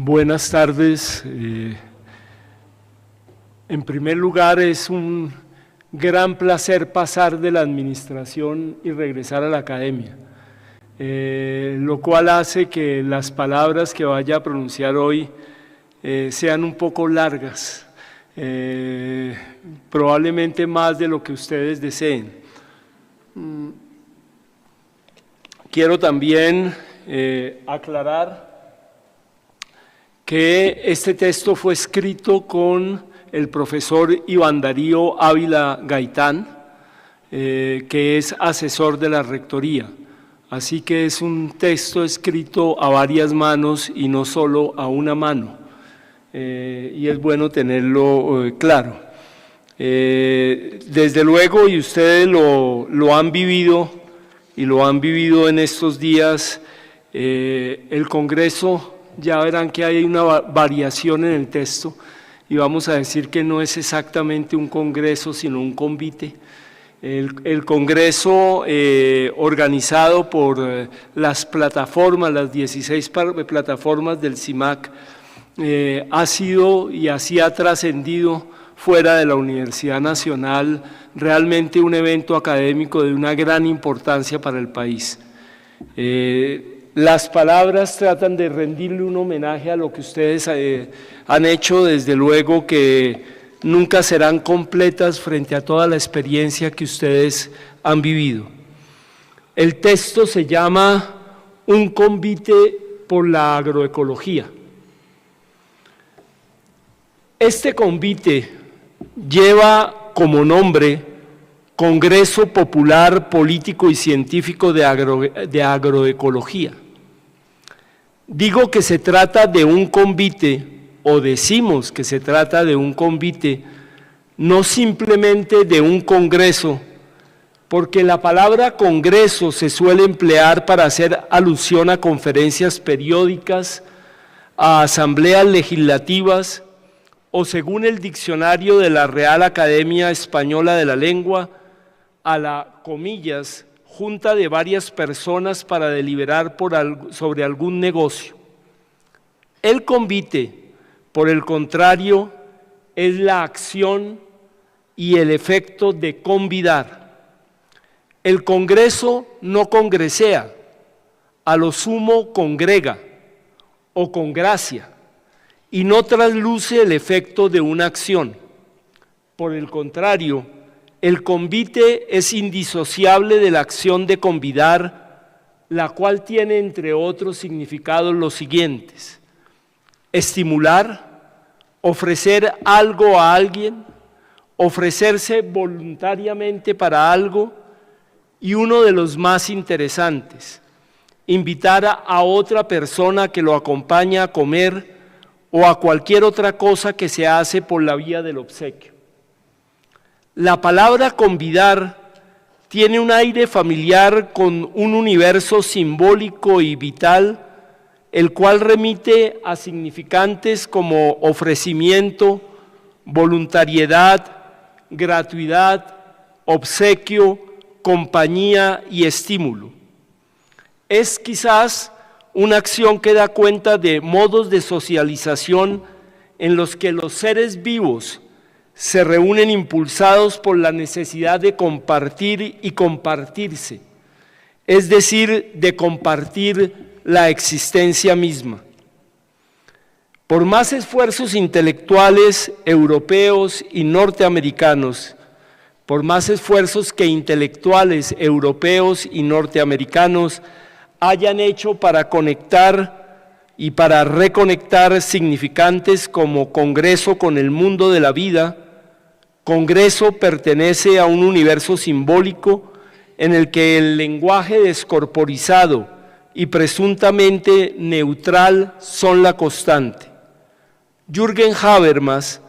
Buenas tardes. En primer lugar, es un gran placer pasar de la administración y regresar a la academia, lo cual hace que las palabras que vaya a pronunciar hoy sean un poco largas, probablemente más de lo que ustedes deseen. Quiero también aclarar que este texto fue escrito con el profesor Iván Darío Ávila Gaitán, que es asesor de la Rectoría. Así que es un texto escrito a varias manos y no solo a una mano, y es bueno tenerlo claro. Desde luego, y ustedes lo han vivido, y lo han vivido en estos días, el Congreso, ya verán que hay una variación en el texto, y vamos a decir que no es exactamente un congreso, sino un convite. El congreso organizado por las plataformas, las 16 plataformas del CIMAC, ha sido y así ha trascendido fuera de la Universidad Nacional realmente un evento académico de una gran importancia para el país. Las palabras tratan de rendirle un homenaje a lo que ustedes han hecho, desde luego que nunca serán completas frente a toda la experiencia que ustedes han vivido. El texto se llama Un convite por la agroecología. Este convite lleva como nombre Congreso Popular Político y Científico de Agroecología. Digo que se trata de un convite, o decimos que se trata de un convite, no simplemente de un congreso, porque la palabra congreso se suele emplear para hacer alusión a conferencias periódicas, a asambleas legislativas, o según el diccionario de la Real Academia Española de la Lengua, a la, comillas, junta de varias personas para deliberar sobre algún negocio. El convite, por el contrario, es la acción y el efecto de convidar. El Congreso no congresea, a lo sumo congrega o congracia, y no trasluce el efecto de una acción. Por el contrario, el convite es indisociable de la acción de convidar, la cual tiene entre otros significados los siguientes: estimular, ofrecer algo a alguien, ofrecerse voluntariamente para algo, y uno de los más interesantes, invitar a otra persona que lo acompaña a comer o a cualquier otra cosa que se hace por la vía del obsequio. La palabra convidar tiene un aire familiar con un universo simbólico y vital, el cual remite a significantes como ofrecimiento, voluntariedad, gratuidad, obsequio, compañía y estímulo. Es quizás una acción que da cuenta de modos de socialización en los que los seres vivos se reúnen impulsados por la necesidad de compartir y compartirse, es decir, de compartir la existencia misma. Por más esfuerzos intelectuales europeos y norteamericanos, por más esfuerzos que intelectuales europeos y norteamericanos hayan hecho para conectar y para reconectar significantes como Congreso con el mundo de la vida, Congreso pertenece a un universo simbólico en el que el lenguaje descorporizado y presuntamente neutral son la constante. Jürgen Habermas,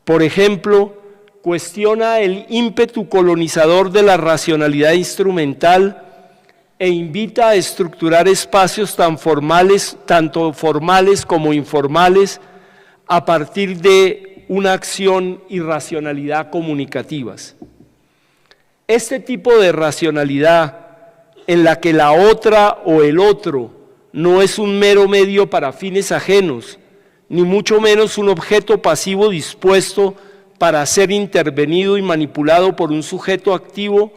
por ejemplo, cuestiona el ímpetu colonizador de la racionalidad instrumental e invita a estructurar espacios tanto formales como informales, a partir de una acción y racionalidad comunicativas. Este tipo de racionalidad, en la que la otra o el otro no es un mero medio para fines ajenos, ni mucho menos un objeto pasivo dispuesto para ser intervenido y manipulado por un sujeto activo,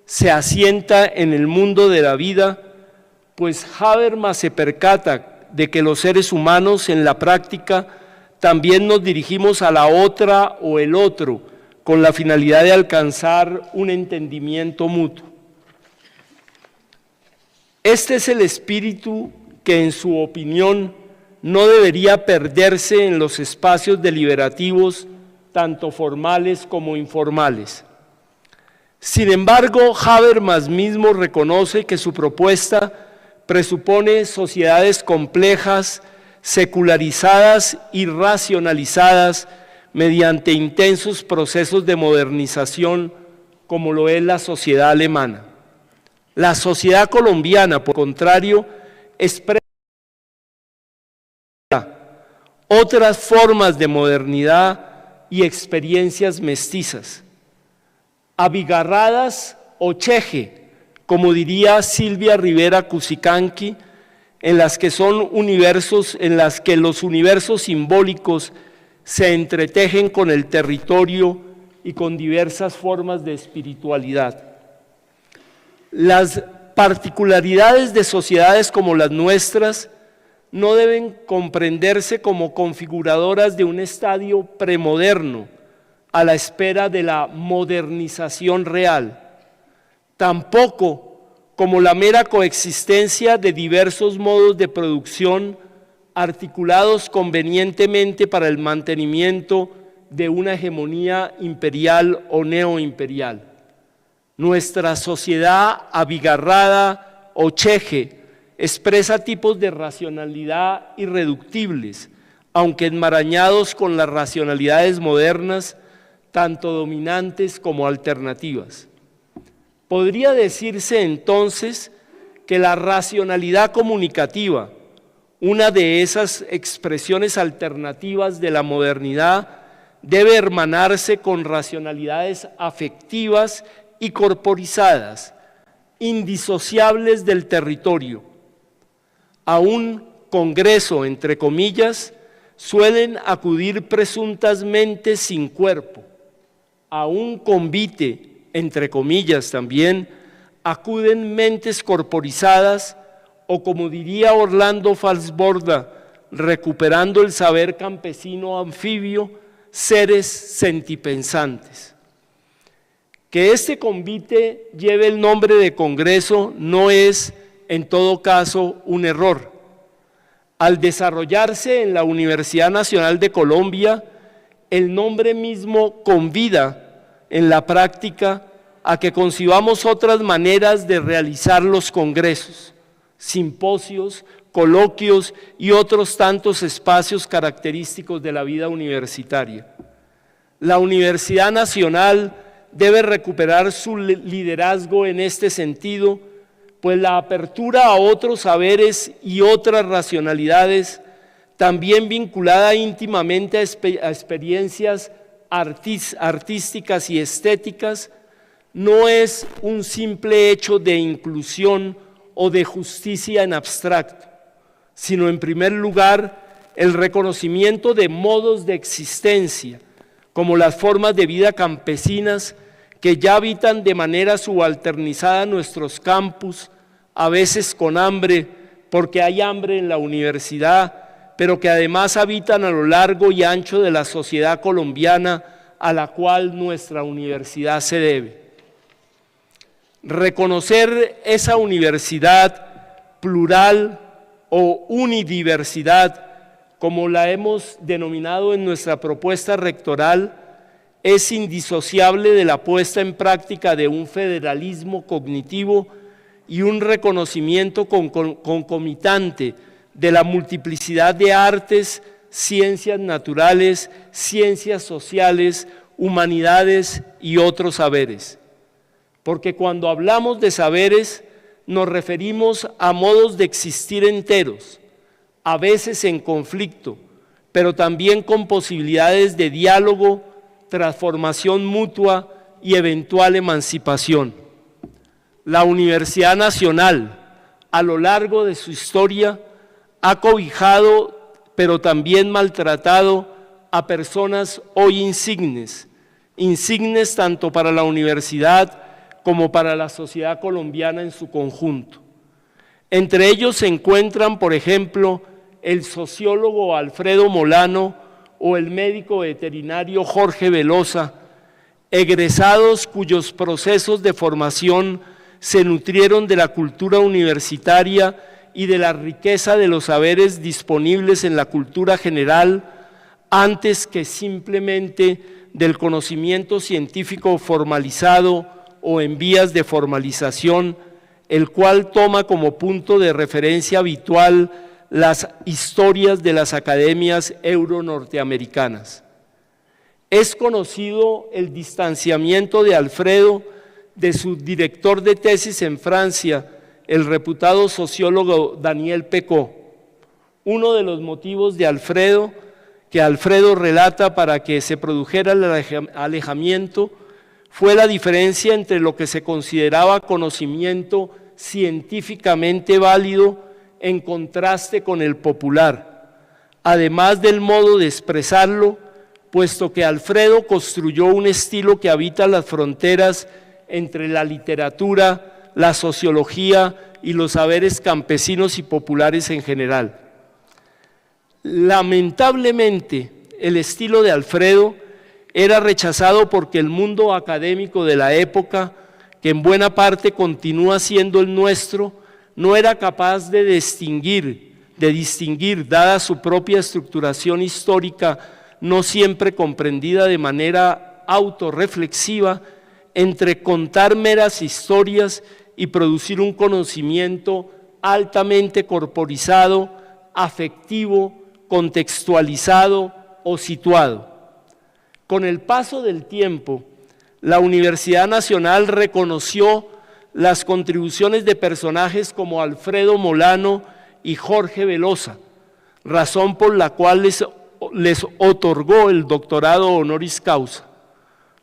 se asienta en el mundo de la vida, pues Habermas se percata de que los seres humanos en la práctica también nos dirigimos a la otra o el otro, con la finalidad de alcanzar un entendimiento mutuo. Este es el espíritu que, en su opinión, no debería perderse en los espacios deliberativos, tanto formales como informales. Sin embargo, Habermas mismo reconoce que su propuesta presupone sociedades complejas, secularizadas y racionalizadas mediante intensos procesos de modernización, como lo es la sociedad alemana. La sociedad colombiana, por contrario, expresa otras formas de modernidad y experiencias mestizas, abigarradas o cheje, como diría Silvia Rivera Cusicanqui, en las que los universos simbólicos se entretejen con el territorio y con diversas formas de espiritualidad. Las particularidades de sociedades como las nuestras no deben comprenderse como configuradoras de un estadio premoderno a la espera de la modernización real, tampoco como la mera coexistencia de diversos modos de producción articulados convenientemente para el mantenimiento de una hegemonía imperial o neoimperial. Nuestra sociedad abigarrada o cheje expresa tipos de racionalidad irreductibles, aunque enmarañados con las racionalidades modernas, tanto dominantes como alternativas. Podría decirse entonces que la racionalidad comunicativa, una de esas expresiones alternativas de la modernidad, debe hermanarse con racionalidades afectivas y corporizadas, indisociables del territorio. A un congreso, entre comillas, suelen acudir presuntamente sin cuerpo. A un convite, entre comillas también, acuden mentes corporizadas, o como diría Orlando Falsborda, recuperando el saber campesino anfibio, seres sentipensantes. Que este convite lleve el nombre de Congreso no es, en todo caso, un error. Al desarrollarse en la Universidad Nacional de Colombia, el nombre mismo convida en la práctica a que concibamos otras maneras de realizar los congresos, simposios, coloquios y otros tantos espacios característicos de la vida universitaria. La Universidad Nacional debe recuperar su liderazgo en este sentido, pues la apertura a otros saberes y otras racionalidades, también vinculada íntimamente a experiencias artísticas y estéticas, no es un simple hecho de inclusión o de justicia en abstracto, sino en primer lugar el reconocimiento de modos de existencia, como las formas de vida campesinas que ya habitan de manera subalternizada nuestros campus, a veces con hambre, porque hay hambre en la universidad, pero que además habitan a lo largo y ancho de la sociedad colombiana a la cual nuestra universidad se debe. Reconocer esa universidad plural o unidiversidad, como la hemos denominado en nuestra propuesta rectoral, es indisociable de la puesta en práctica de un federalismo cognitivo y un reconocimiento concomitante de la multiplicidad de artes, ciencias naturales, ciencias sociales, humanidades y otros saberes. Porque cuando hablamos de saberes, nos referimos a modos de existir enteros, a veces en conflicto, pero también con posibilidades de diálogo, transformación mutua y eventual emancipación. La Universidad Nacional, a lo largo de su historia, ha cobijado pero también maltratado a personas hoy insignes tanto para la universidad como para la sociedad colombiana en su conjunto. Entre ellos se encuentran, por ejemplo, el sociólogo Alfredo Molano o el médico veterinario Jorge Velosa, egresados cuyos procesos de formación se nutrieron de la cultura universitaria y de la riqueza de los saberes disponibles en la cultura general, antes que simplemente del conocimiento científico formalizado o en vías de formalización, el cual toma como punto de referencia habitual las historias de las academias euro-norteamericanas. Es conocido el distanciamiento de Alfredo de su director de tesis en Francia, el reputado sociólogo Daniel Pecot. Uno de los motivos de que Alfredo relata para que se produjera el alejamiento fue la diferencia entre lo que se consideraba conocimiento científicamente válido en contraste con el popular, además del modo de expresarlo, puesto que Alfredo construyó un estilo que habita las fronteras entre la literatura, la sociología y los saberes campesinos y populares en general. Lamentablemente, el estilo de Alfredo era rechazado porque el mundo académico de la época, que en buena parte continúa siendo el nuestro, no era capaz de distinguir, dada su propia estructuración histórica, no siempre comprendida de manera autorreflexiva, entre contar meras historias y producir un conocimiento altamente corporizado, afectivo, contextualizado o situado. Con el paso del tiempo, la Universidad Nacional reconoció las contribuciones de personajes como Alfredo Molano y Jorge Velosa, razón por la cual les otorgó el doctorado honoris causa.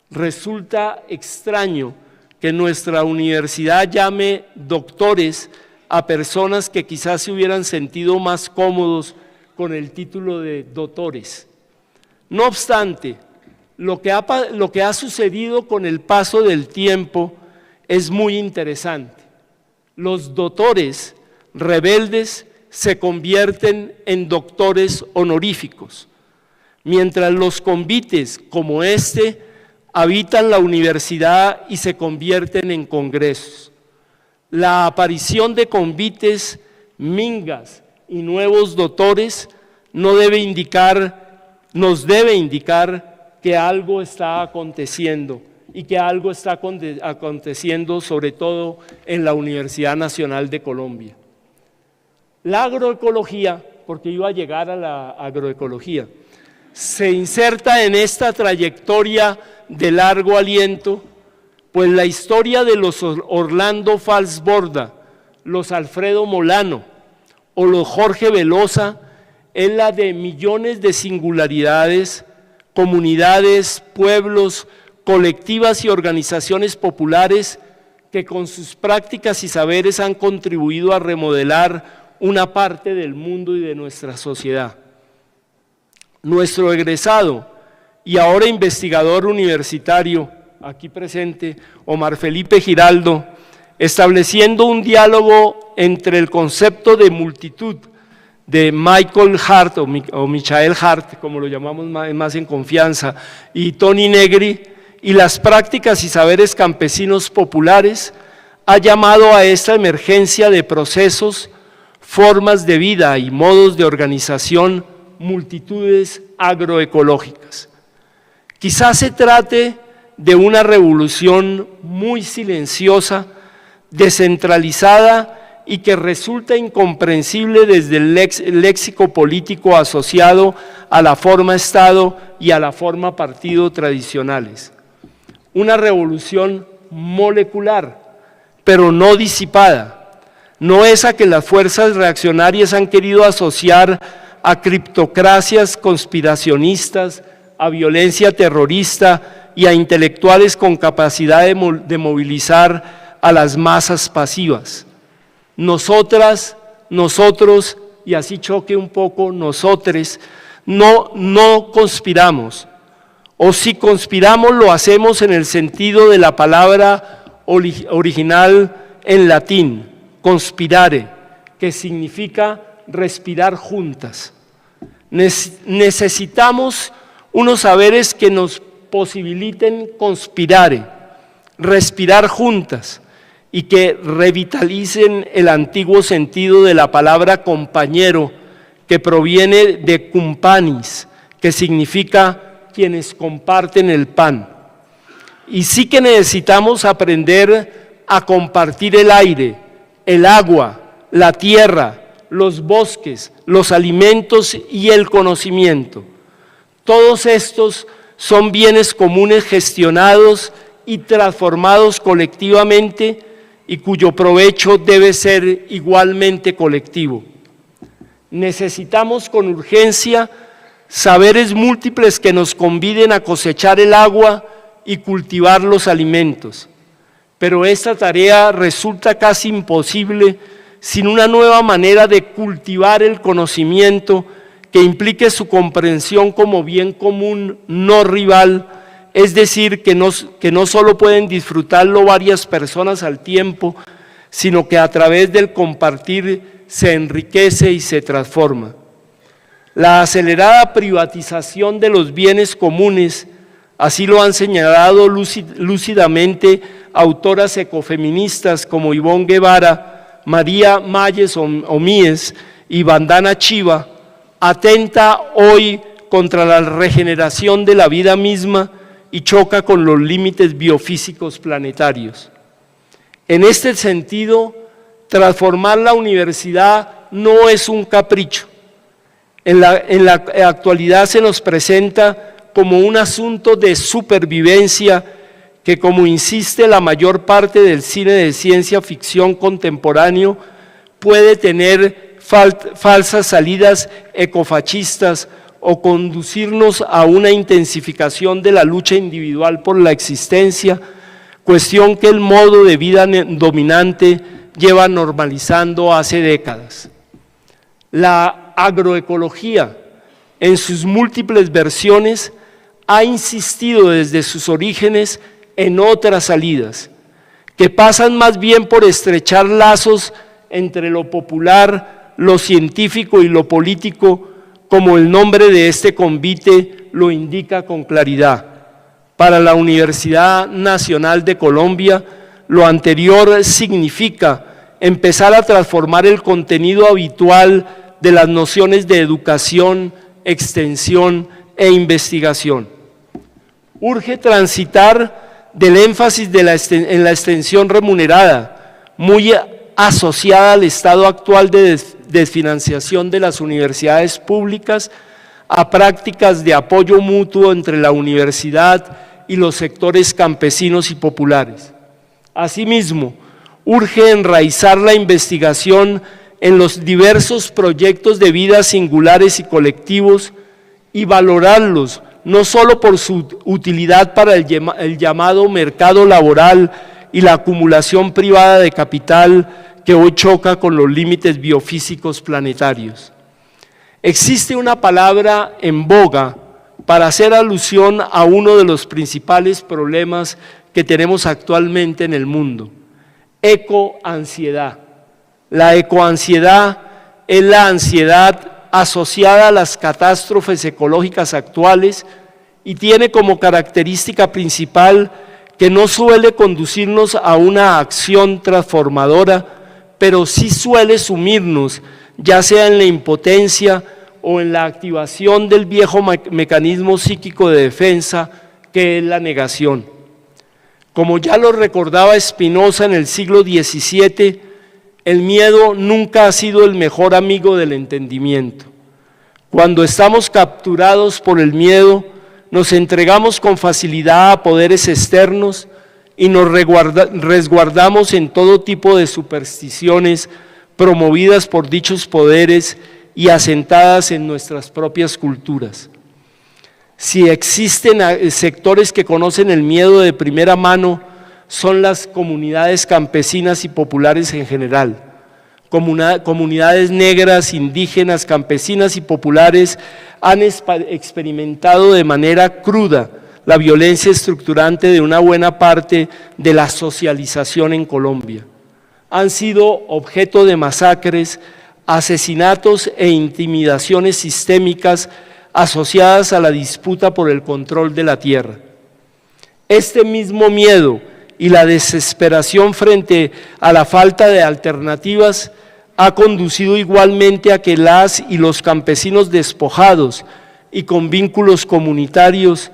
Resulta extraño que nuestra universidad llame doctores a personas que quizás se hubieran sentido más cómodos con el título de doctores. No obstante, lo que ha sucedido con el paso del tiempo es muy interesante. Los doctores rebeldes se convierten en doctores honoríficos, mientras los convites como este habitan la universidad y se convierten en congresos. La aparición de convites, mingas y nuevos doctores nos debe indicar que algo está aconteciendo y que algo está aconteciendo sobre todo en la Universidad Nacional de Colombia. La agroecología, porque iba a llegar a la agroecología, se inserta en esta trayectoria de largo aliento, pues la historia de los Orlando Falsborda, los Alfredo Molano o los Jorge Velosa es la de millones de singularidades, comunidades, pueblos, colectivas y organizaciones populares que con sus prácticas y saberes han contribuido a remodelar una parte del mundo y de nuestra sociedad. Nuestro egresado y ahora investigador universitario, aquí presente, Omar Felipe Giraldo, estableciendo un diálogo entre el concepto de multitud de Michael Hart o Michael Hart, como lo llamamos más en confianza, y Tony Negri, y las prácticas y saberes campesinos populares, ha llamado a esta emergencia de procesos, formas de vida y modos de organización, multitudes agroecológicas. Quizás se trate de una revolución muy silenciosa, descentralizada y que resulta incomprensible desde el léxico político asociado a la forma Estado y a la forma partido tradicionales. Una revolución molecular, pero no disipada, no esa que las fuerzas reaccionarias han querido asociar a criptocracias conspiracionistas, a violencia terrorista y a intelectuales con capacidad de movilizar a las masas pasivas. Nosotros y así choque un poco, nosotros no conspiramos, o si conspiramos lo hacemos en el sentido de la palabra original en latín, conspirare, que significa respirar juntas. Necesitamos unos saberes que nos posibiliten conspirare, respirar juntas, y que revitalicen el antiguo sentido de la palabra compañero, que proviene de companis, que significa quienes comparten el pan. Y sí que necesitamos aprender a compartir el aire, el agua, la tierra, los bosques, los alimentos y el conocimiento. Todos estos son bienes comunes gestionados y transformados colectivamente y cuyo provecho debe ser igualmente colectivo. Necesitamos con urgencia saberes múltiples que nos conviden a cosechar el agua y cultivar los alimentos, pero esta tarea resulta casi imposible sin una nueva manera de cultivar el conocimiento que implique su comprensión como bien común, no rival, es decir, que no solo pueden disfrutarlo varias personas al tiempo, sino que a través del compartir se enriquece y se transforma. La acelerada privatización de los bienes comunes, así lo han señalado lúcidamente autoras ecofeministas como Ivonne Guevara, María Mayes Omíes y Vandana Shiva, atenta hoy contra la regeneración de la vida misma y choca con los límites biofísicos planetarios. En este sentido, transformar la universidad no es un capricho. En la actualidad se nos presenta como un asunto de supervivencia que, como insiste la mayor parte del cine de ciencia ficción contemporáneo, puede tener falsas salidas ecofascistas o conducirnos a una intensificación de la lucha individual por la existencia, cuestión que el modo de vida dominante lleva normalizando hace décadas. La agroecología, en sus múltiples versiones, ha insistido desde sus orígenes en otras salidas, que pasan más bien por estrechar lazos entre lo popular, lo científico y lo político, como el nombre de este convite lo indica con claridad. Para la Universidad Nacional de Colombia, lo anterior significa empezar a transformar el contenido habitual de las nociones de educación, extensión e investigación. Urge transitar del énfasis en la extensión remunerada, muy asociada al estado actual de desfinanciación de las universidades públicas, a prácticas de apoyo mutuo entre la universidad y los sectores campesinos y populares. Asimismo, urge enraizar la investigación en los diversos proyectos de vida singulares y colectivos y valorarlos no solo por su utilidad para el llamado mercado laboral y la acumulación privada de capital que hoy choca con los límites biofísicos planetarios. Existe una palabra en boga para hacer alusión a uno de los principales problemas que tenemos actualmente en el mundo: ecoansiedad. La ecoansiedad es la ansiedad asociada a las catástrofes ecológicas actuales y tiene como característica principal que no suele conducirnos a una acción transformadora, pero sí suele sumirnos, ya sea en la impotencia o en la activación del viejo mecanismo psíquico de defensa, que es la negación. Como ya lo recordaba Spinoza en el siglo XVII, el miedo nunca ha sido el mejor amigo del entendimiento. Cuando estamos capturados por el miedo, nos entregamos con facilidad a poderes externos y nos resguardamos en todo tipo de supersticiones promovidas por dichos poderes y asentadas en nuestras propias culturas. Si existen sectores que conocen el miedo de primera mano, son las comunidades campesinas y populares en general. comunidades negras, indígenas, campesinas y populares han experimentado de manera cruda la violencia estructurante de una buena parte de la socialización en Colombia. Han sido objeto de masacres, asesinatos e intimidaciones sistémicas asociadas a la disputa por el control de la tierra. Este mismo miedo y la desesperación frente a la falta de alternativas ha conducido igualmente a que las y los campesinos despojados y con vínculos comunitarios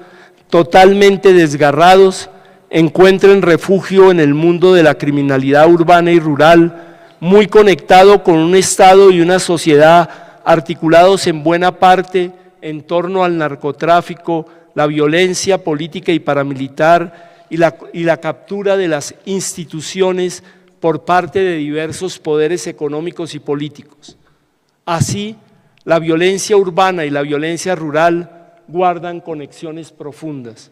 totalmente desgarrados encuentren refugio en el mundo de la criminalidad urbana y rural, muy conectado con un Estado y una sociedad articulados en buena parte en torno al narcotráfico, la violencia política y paramilitar y la captura de las instituciones por parte de diversos poderes económicos y políticos. Así, la violencia urbana y la violencia rural guardan conexiones profundas.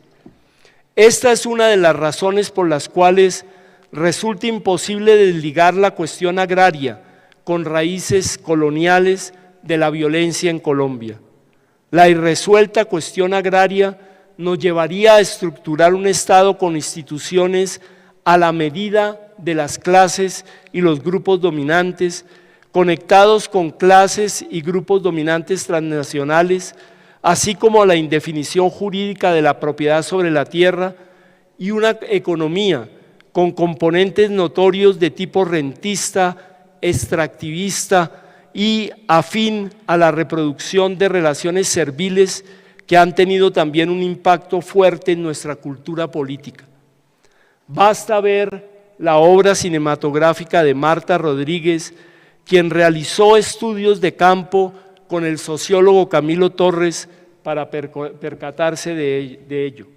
Esta es una de las razones por las cuales resulta imposible desligar la cuestión agraria con raíces coloniales de la violencia en Colombia. La irresuelta cuestión agraria nos llevaría a estructurar un Estado con instituciones a la medida de las clases y los grupos dominantes, conectados con clases y grupos dominantes transnacionales, así como a la indefinición jurídica de la propiedad sobre la tierra y una economía con componentes notorios de tipo rentista, extractivista y afín a la reproducción de relaciones serviles que han tenido también un impacto fuerte en nuestra cultura política. Basta ver la obra cinematográfica de Marta Rodríguez, quien realizó estudios de campo con el sociólogo Camilo Torres para percatarse de ello.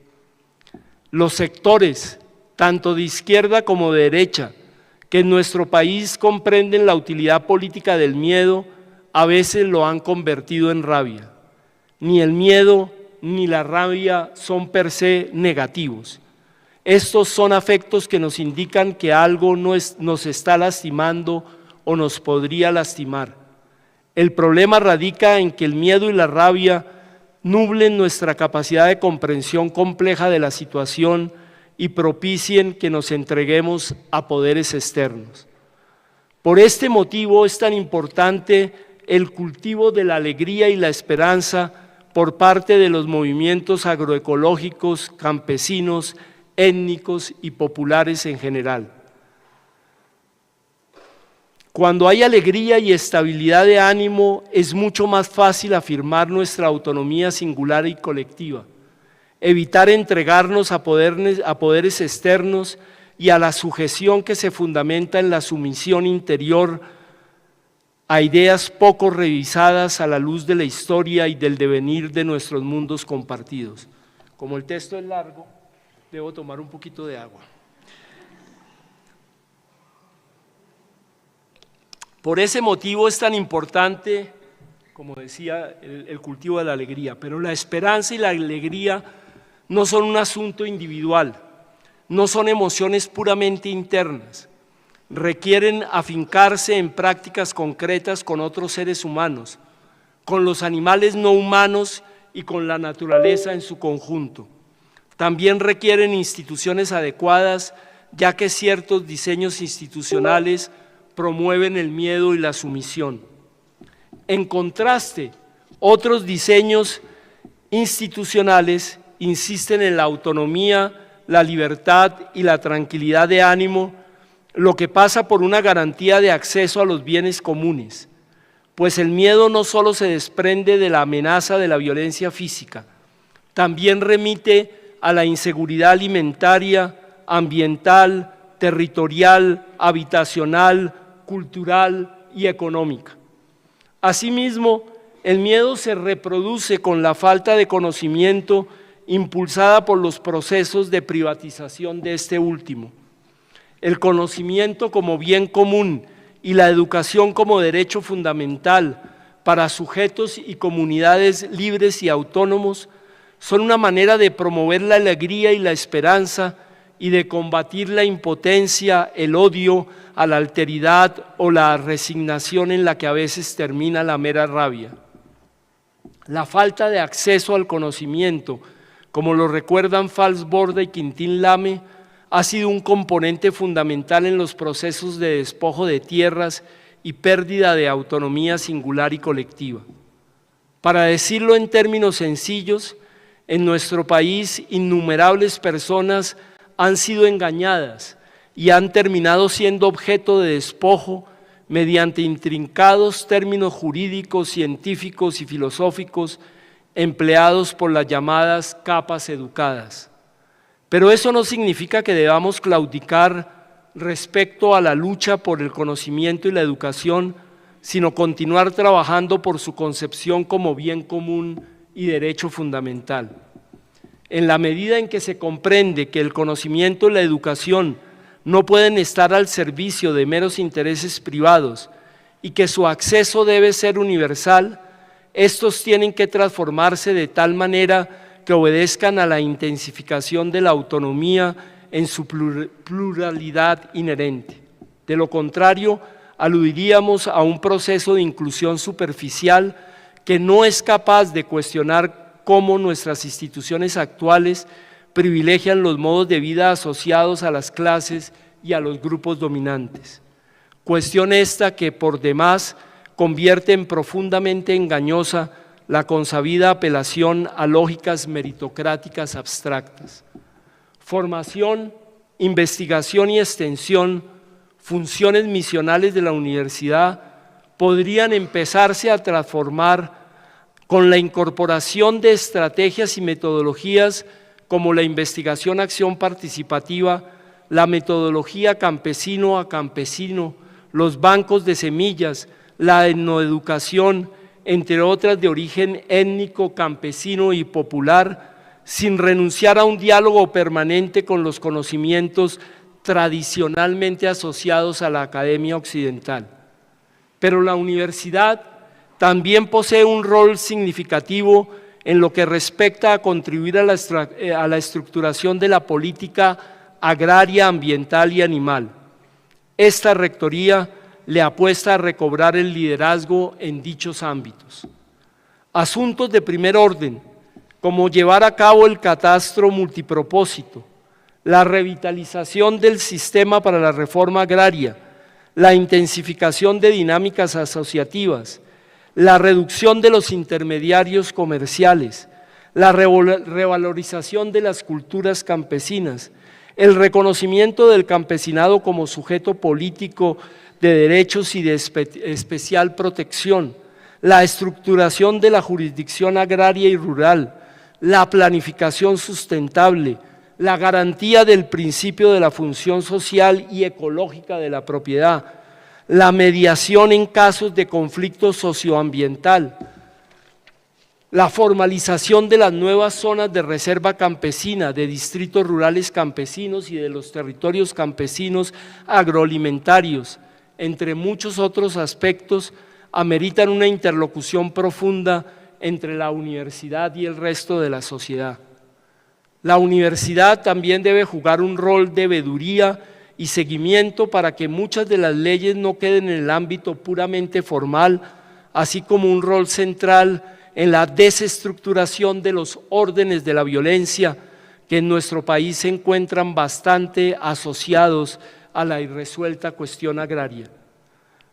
Los sectores, tanto de izquierda como de derecha, que en nuestro país comprenden la utilidad política del miedo, a veces lo han convertido en rabia. Ni el miedo ni la rabia son per se negativos. Estos son afectos que nos indican que algo nos está lastimando o nos podría lastimar. El problema radica en que el miedo y la rabia nublen nuestra capacidad de comprensión compleja de la situación y propicien que nos entreguemos a poderes externos. Por este motivo es tan importante el cultivo de la alegría y la esperanza por parte de los movimientos agroecológicos, campesinos, étnicos y populares en general. Cuando hay alegría y estabilidad de ánimo, es mucho más fácil afirmar nuestra autonomía singular y colectiva, evitar entregarnos a poderes externos y a la sujeción que se fundamenta en la sumisión interior a ideas poco revisadas a la luz de la historia y del devenir de nuestros mundos compartidos. Como el texto es largo, debo tomar un poquito de agua. Por ese motivo es tan importante, como decía, el cultivo de la alegría, pero la esperanza y la alegría no son un asunto individual, no son emociones puramente internas, requieren afincarse en prácticas concretas con otros seres humanos, con los animales no humanos y con la naturaleza en su conjunto. También requieren instituciones adecuadas, ya que ciertos diseños institucionales promueven el miedo y la sumisión. En contraste, otros diseños institucionales insisten en la autonomía, la libertad y la tranquilidad de ánimo, lo que pasa por una garantía de acceso a los bienes comunes, pues el miedo no solo se desprende de la amenaza de la violencia física, también remite a la inseguridad alimentaria, ambiental, territorial, habitacional, cultural y económica. Asimismo, el miedo se reproduce con la falta de conocimiento impulsada por los procesos de privatización de este último. El conocimiento como bien común y la educación como derecho fundamental para sujetos y comunidades libres y autónomos son una manera de promover la alegría y la esperanza y de combatir la impotencia, el odio a la alteridad o la resignación en la que a veces termina la mera rabia. La falta de acceso al conocimiento, como lo recuerdan Falsborda y Quintín Lame, ha sido un componente fundamental en los procesos de despojo de tierras y pérdida de autonomía singular y colectiva. Para decirlo en términos sencillos, en nuestro país innumerables personas han sido engañadas y han terminado siendo objeto de despojo mediante intrincados términos jurídicos, científicos y filosóficos empleados por las llamadas capas educadas. Pero eso no significa que debamos claudicar respecto a la lucha por el conocimiento y la educación, sino continuar trabajando por su concepción como bien común y derecho fundamental. En la medida en que se comprende que el conocimiento y la educación no pueden estar al servicio de meros intereses privados y que su acceso debe ser universal, estos tienen que transformarse de tal manera que obedezcan a la intensificación de la autonomía en su pluralidad inherente. De lo contrario, aludiríamos a un proceso de inclusión superficial que no es capaz de cuestionar cómo nuestras instituciones actuales privilegian los modos de vida asociados a las clases y a los grupos dominantes. Cuestión esta que por demás convierte en profundamente engañosa la consabida apelación a lógicas meritocráticas abstractas. Formación, investigación y extensión, funciones misionales de la universidad, podrían empezarse a transformar con la incorporación de estrategias y metodologías como la investigación-acción participativa, la metodología campesino a campesino, los bancos de semillas, la etnoeducación, entre otras de origen étnico, campesino y popular, sin renunciar a un diálogo permanente con los conocimientos tradicionalmente asociados a la academia occidental. Pero la universidad también posee un rol significativo en lo que respecta a contribuir a la estructuración de la política agraria, ambiental y animal. Esta rectoría le apuesta a recobrar el liderazgo en dichos ámbitos. Asuntos de primer orden, como llevar a cabo el catastro multipropósito, la revitalización del sistema para la reforma agraria, la intensificación de dinámicas asociativas, la reducción de los intermediarios comerciales, la revalorización de las culturas campesinas, el reconocimiento del campesinado como sujeto político de derechos y de especial protección, la estructuración de la jurisdicción agraria y rural, la planificación sustentable, la garantía del principio de la función social y ecológica de la propiedad, la mediación en casos de conflicto socioambiental, la formalización de las nuevas zonas de reserva campesina, de distritos rurales campesinos y de los territorios campesinos agroalimentarios, entre muchos otros aspectos, ameritan una interlocución profunda entre la universidad y el resto de la sociedad. La universidad también debe jugar un rol de veeduría y seguimiento para que muchas de las leyes no queden en el ámbito puramente formal, así como un rol central en la desestructuración de los órdenes de la violencia que en nuestro país se encuentran bastante asociados a la irresuelta cuestión agraria.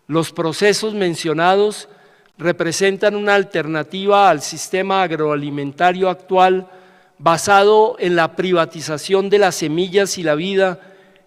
Los procesos mencionados representan una alternativa al sistema agroalimentario actual basado en la privatización de las semillas y la vida,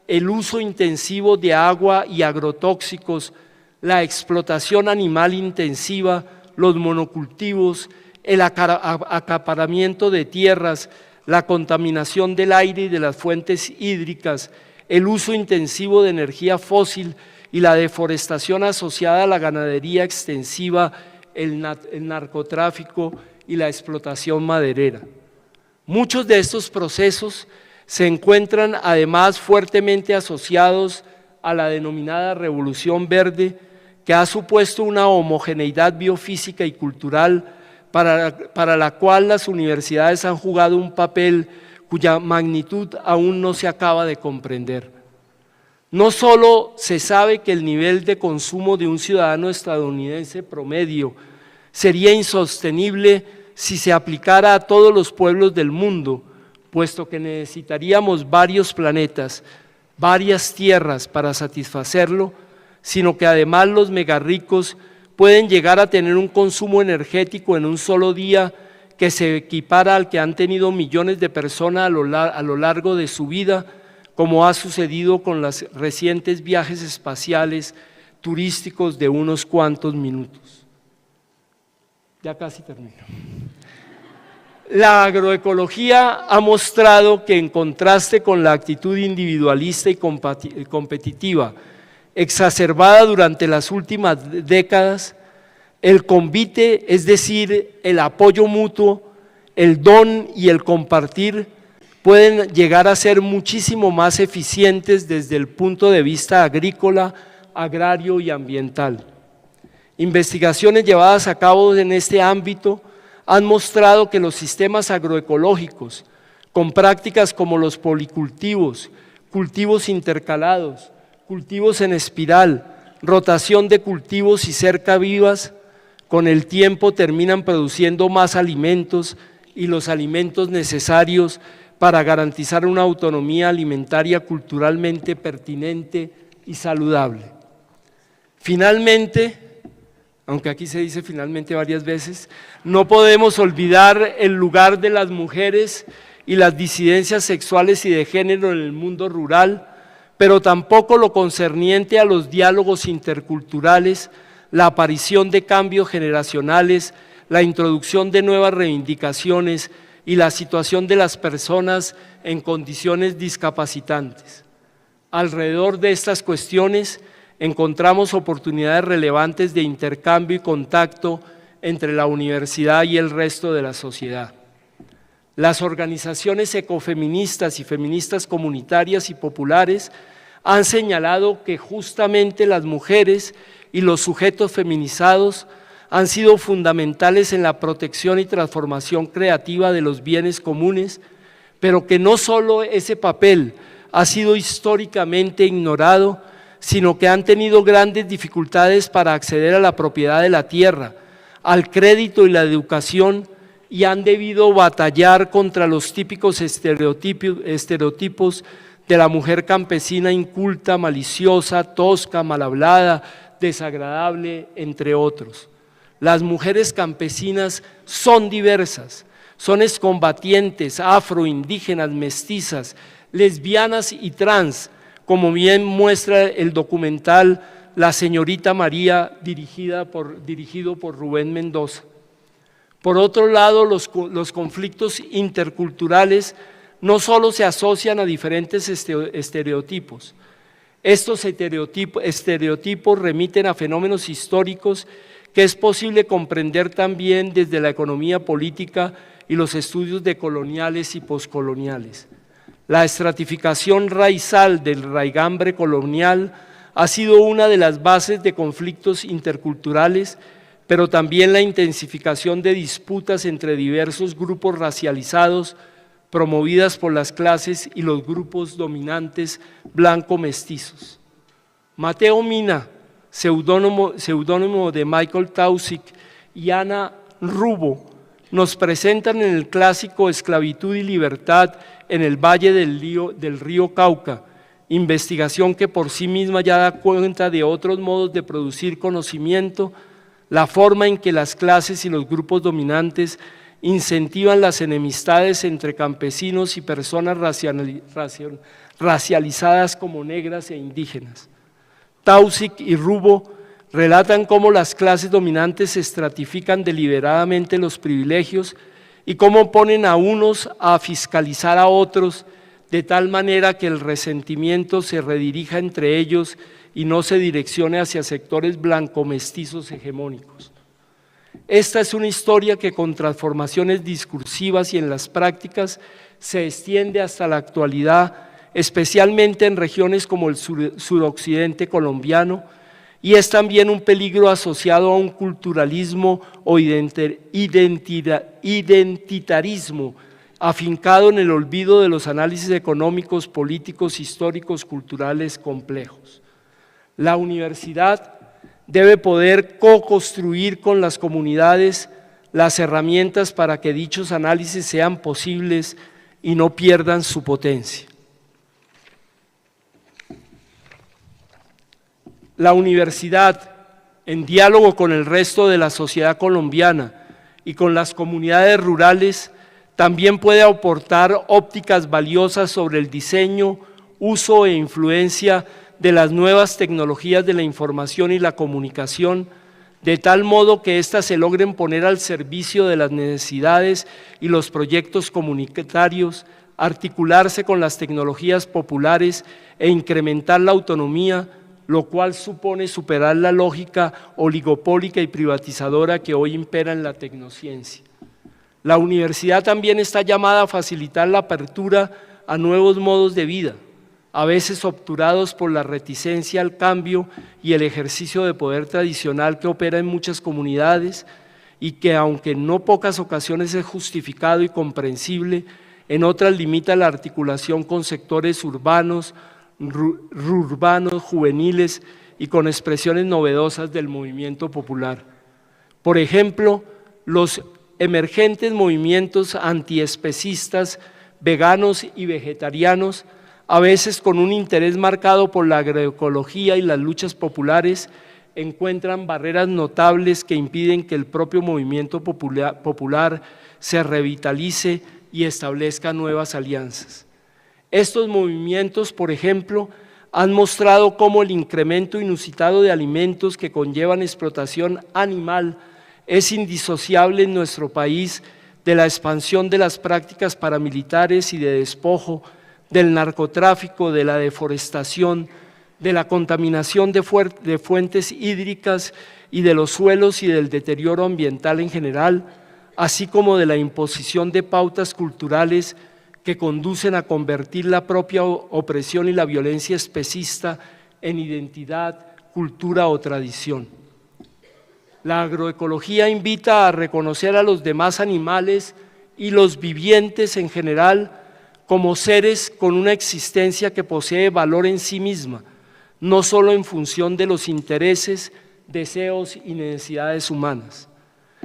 el uso intensivo de agua y agrotóxicos, la explotación animal intensiva, los monocultivos, el acaparamiento de tierras, la contaminación del aire y de las fuentes hídricas, el uso intensivo de energía fósil y la deforestación asociada a la ganadería extensiva, el narcotráfico y la explotación maderera. Muchos de estos procesos se encuentran además fuertemente asociados a la denominada Revolución Verde, que ha supuesto una homogeneidad biofísica y cultural para la cual las universidades han jugado un papel cuya magnitud aún no se acaba de comprender. No solo se sabe que el nivel de consumo de un ciudadano estadounidense promedio sería insostenible si se aplicara a todos los pueblos del mundo, puesto que necesitaríamos varios planetas, varias tierras para satisfacerlo, sino que además los megarricos pueden llegar a tener un consumo energético en un solo día que se equipara al que han tenido millones de personas a lo largo de su vida, como ha sucedido con los recientes viajes espaciales turísticos de unos cuantos minutos. Ya casi termino. La agroecología ha mostrado que, en contraste con la actitud individualista y competitiva exacerbada durante las últimas décadas, el convite, es decir, el apoyo mutuo, el don y el compartir, pueden llegar a ser muchísimo más eficientes desde el punto de vista agrícola, agrario y ambiental. Investigaciones llevadas a cabo en este ámbito han mostrado que los sistemas agroecológicos, con prácticas como los policultivos, cultivos intercalados, cultivos en espiral, rotación de cultivos y cerca vivas, con el tiempo terminan produciendo más alimentos y los alimentos necesarios para garantizar una autonomía alimentaria culturalmente pertinente y saludable. Finalmente, aunque aquí se dice finalmente varias veces, no podemos olvidar el lugar de las mujeres y las disidencias sexuales y de género en el mundo rural, pero tampoco lo concerniente a los diálogos interculturales, la aparición de cambios generacionales, la introducción de nuevas reivindicaciones y la situación de las personas en condiciones discapacitantes. Alrededor de estas cuestiones encontramos oportunidades relevantes de intercambio y contacto entre la universidad y el resto de la sociedad. Las organizaciones ecofeministas y feministas comunitarias y populares han señalado que justamente las mujeres y los sujetos feminizados han sido fundamentales en la protección y transformación creativa de los bienes comunes, pero que no solo ese papel ha sido históricamente ignorado, sino que han tenido grandes dificultades para acceder a la propiedad de la tierra, al crédito y la educación, y han debido batallar contra los típicos estereotipos de la mujer campesina inculta, maliciosa, tosca, mal hablada, desagradable, entre otros. Las mujeres campesinas son diversas, son excombatientes, afro, indígenas, mestizas, lesbianas y trans, como bien muestra el documental La Señorita María, dirigido por Rubén Mendoza. Por otro lado, los conflictos interculturales no solo se asocian a diferentes estereotipos. Estos estereotipos remiten a fenómenos históricos que es posible comprender también desde la economía política y los estudios decoloniales y poscoloniales. La estratificación raizal del raigambre colonial ha sido una de las bases de conflictos interculturales, pero también la intensificación de disputas entre diversos grupos racializados promovidas por las clases y los grupos dominantes blanco-mestizos. Mateo Mina, seudónimo de Michael Taussig, y Ana Rubo nos presentan en el clásico Esclavitud y Libertad en el Valle del Río Cauca, investigación que por sí misma ya da cuenta de otros modos de producir conocimiento, la forma en que las clases y los grupos dominantes incentivan las enemistades entre campesinos y personas racializadas como negras e indígenas. Taussig y Rubo relatan cómo las clases dominantes estratifican deliberadamente los privilegios y cómo ponen a unos a fiscalizar a otros de tal manera que el resentimiento se redirija entre ellos y no se direccione hacia sectores blanco-mestizos hegemónicos. Esta es una historia que con transformaciones discursivas y en las prácticas se extiende hasta la actualidad, especialmente en regiones como el suroccidente colombiano, y es también un peligro asociado a un culturalismo o identitarismo afincado en el olvido de los análisis económicos, políticos, históricos, culturales complejos. La universidad debe poder co-construir con las comunidades las herramientas para que dichos análisis sean posibles y no pierdan su potencia. La universidad, en diálogo con el resto de la sociedad colombiana y con las comunidades rurales, también puede aportar ópticas valiosas sobre el diseño, uso e influencia de las nuevas tecnologías de la información y la comunicación, de tal modo que éstas se logren poner al servicio de las necesidades y los proyectos comunitarios, articularse con las tecnologías populares e incrementar la autonomía, lo cual supone superar la lógica oligopólica y privatizadora que hoy impera en la tecnociencia. La universidad también está llamada a facilitar la apertura a nuevos modos de vida, a veces obturados por la reticencia al cambio y el ejercicio de poder tradicional que opera en muchas comunidades y que, aunque en no pocas ocasiones es justificado y comprensible, en otras limita la articulación con sectores urbanos, rurbanos, juveniles y con expresiones novedosas del movimiento popular. Por ejemplo, los emergentes movimientos antiespecistas, veganos y vegetarianos, a veces con un interés marcado por la agroecología y las luchas populares, encuentran barreras notables que impiden que el propio movimiento popular se revitalice y establezca nuevas alianzas. Estos movimientos, por ejemplo, han mostrado cómo el incremento inusitado de alimentos que conllevan explotación animal es indisociable en nuestro país de la expansión de las prácticas paramilitares y de despojo, del narcotráfico, de la deforestación, de la contaminación de fuentes hídricas y de los suelos y del deterioro ambiental en general, así como de la imposición de pautas culturales que conducen a convertir la propia opresión y la violencia especista en identidad, cultura o tradición. La agroecología invita a reconocer a los demás animales y los vivientes en general como seres con una existencia que posee valor en sí misma, no solo en función de los intereses, deseos y necesidades humanas.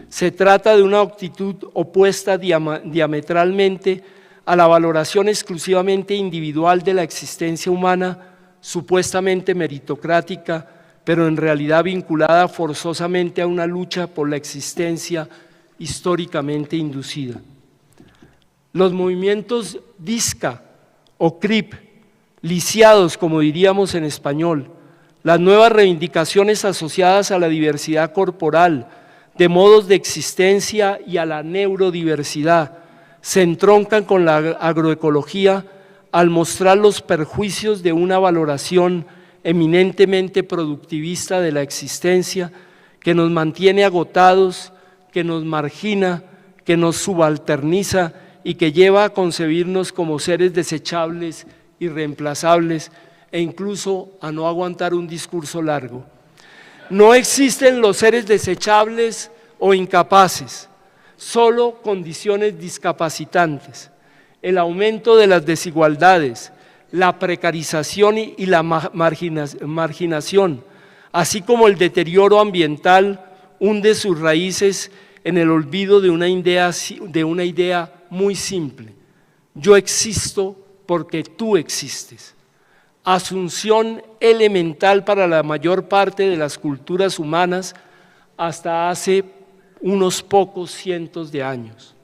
Se trata de una actitud opuesta diametralmente a la valoración exclusivamente individual de la existencia humana, supuestamente meritocrática, pero en realidad vinculada forzosamente a una lucha por la existencia históricamente inducida. Los movimientos DISCA o CRIP, lisiados como diríamos en español, las nuevas reivindicaciones asociadas a la diversidad corporal, de modos de existencia y a la neurodiversidad, se entroncan con la agroecología al mostrar los perjuicios de una valoración eminentemente productivista de la existencia que nos mantiene agotados, que nos margina, que nos subalterniza y que lleva a concebirnos como seres desechables, irreemplazables e incluso a no aguantar un discurso largo. No existen los seres desechables o incapaces, solo condiciones discapacitantes, el aumento de las desigualdades, la precarización y la marginación, así como el deterioro ambiental, hunde sus raíces en el olvido de una idea muy simple: yo existo porque tú existes. Asunción elemental para la mayor parte de las culturas humanas hasta hace unos pocos cientos de años.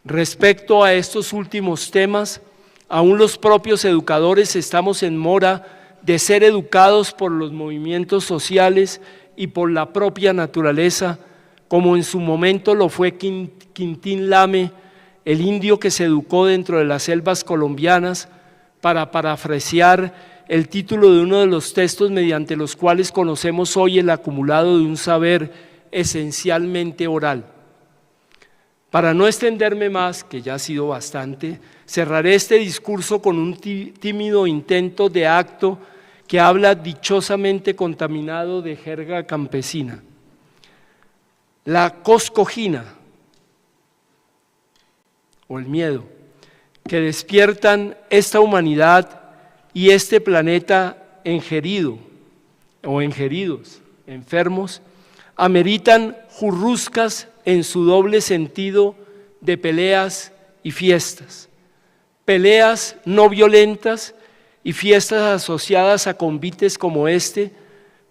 Respecto a estos últimos temas, aún los propios educadores estamos en mora de ser educados por los movimientos sociales y por la propia naturaleza, como en su momento lo fue Quintín Lame, el indio que se educó dentro de las selvas colombianas, para parafrasear el título de uno de los textos mediante los cuales conocemos hoy el acumulado de un saber esencialmente oral. Para no extenderme más, que ya ha sido bastante, cerraré este discurso con un tímido intento de acto que habla dichosamente contaminado de jerga campesina. La coscojina, o el miedo, que despiertan esta humanidad y este planeta engerido o engeridos, enfermos, ameritan jurruscas en su doble sentido de peleas y fiestas. Peleas no violentas y fiestas asociadas a convites como este,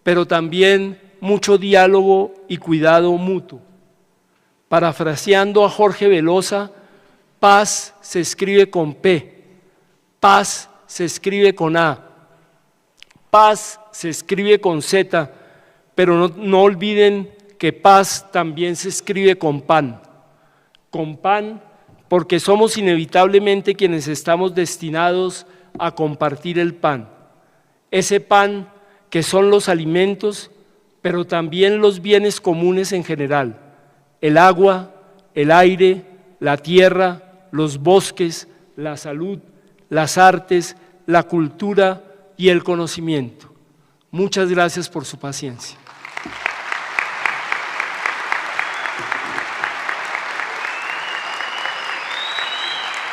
pero también mucho diálogo y cuidado mutuo. Parafraseando a Jorge Velosa, paz se escribe con P, paz se escribe con A, paz se escribe con Z, pero no olviden que paz también se escribe con pan porque somos inevitablemente quienes estamos destinados a compartir el pan, ese pan que son los alimentos, pero también los bienes comunes en general, el agua, el aire, la tierra, los bosques, la salud, las artes, la cultura y el conocimiento. Muchas gracias por su paciencia.